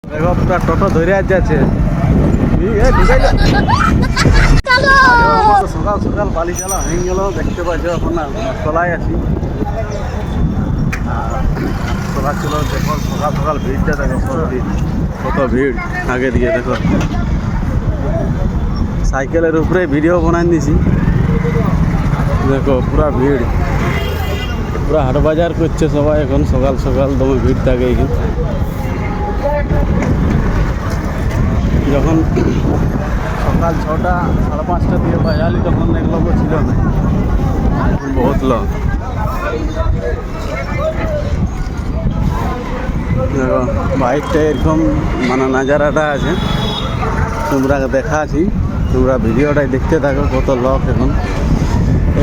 দেখো পুরা টোটো ধরে যাচ্ছে। সকাল সকাল বালি চালা হয়ে গেল, দেখতে পাচ্ছ এখন না তলায় আছি। সকাল ছিল দেখো, সকাল সকাল ভিড়টা দেখো, কত ভিড় আগে দিয়ে দেখো। সাইকেলের উপরে ভিডিও বানাই দিয়েছি, দেখো পুরা ভিড়, পুরা হাট বাজার করছে সবাই এখন সকাল সকাল, দমে ভিড় থাকে এখানে। যখন সকাল 6টা 5:30 দিয়ে বাজালি তখন এক লোক ছিল না, এখন বহুত লোক। দেখো বাইকটা এরকম মানে নাজারাটা আছে, তোমরা দেখাচ্ছি, তোমরা ভিডিওটাই দেখতে থাকো কত লোক এখন।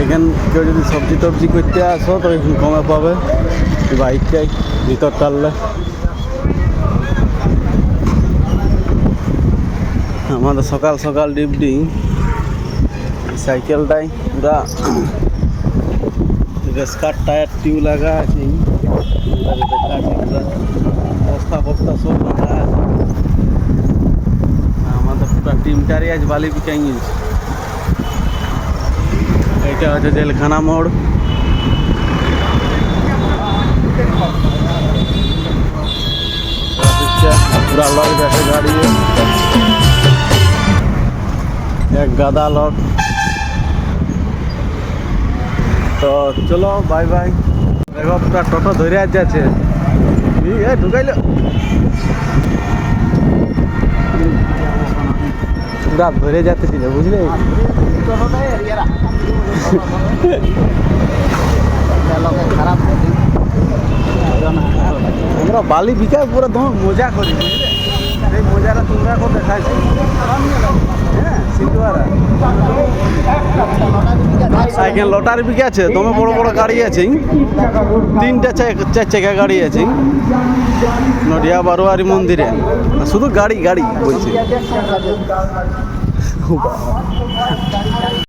এখান কেউ যদি সবজি টবজি করতে আসো তো এখন কমে পাবে বাইকটাই ভিতর টানলে। আমাদের সকাল সকাল ডিউটি, সাইকেলটাই পুরা রেসকার টায়ার টিউ লাগা আছে, বস্তা বস্তা সব লাগা আছে। আমাদের পুরা টিমটারই আজ বালি পিটাই গেছে। এটা হচ্ছে জেলখানা মোড়। पूरा लोग बैठे गाड़ी है, एक गादा लोग। तो चलो बाय बाय। देखो पूरा टोटो धरे যাচ্ছে, ঢুকাইল পুরা ধরে যাচ্ছিল বুঝলে। আমরা বালি বিকায় পুরো তোমার মজা করি বুঝলে, এই মজাটা তোমরা এখন দেখাচ্ছি। হ্যাঁ সিটুয়ারা সাইকেল লটারি বিকে আছে, তোমার বড় বড় গাড়ি আছে, 3টা 4 চাকা গাড়ি আছে নডিয়া বারোয়ারি মন্দিরে, শুধু গাড়ি গাড়ি বলছে।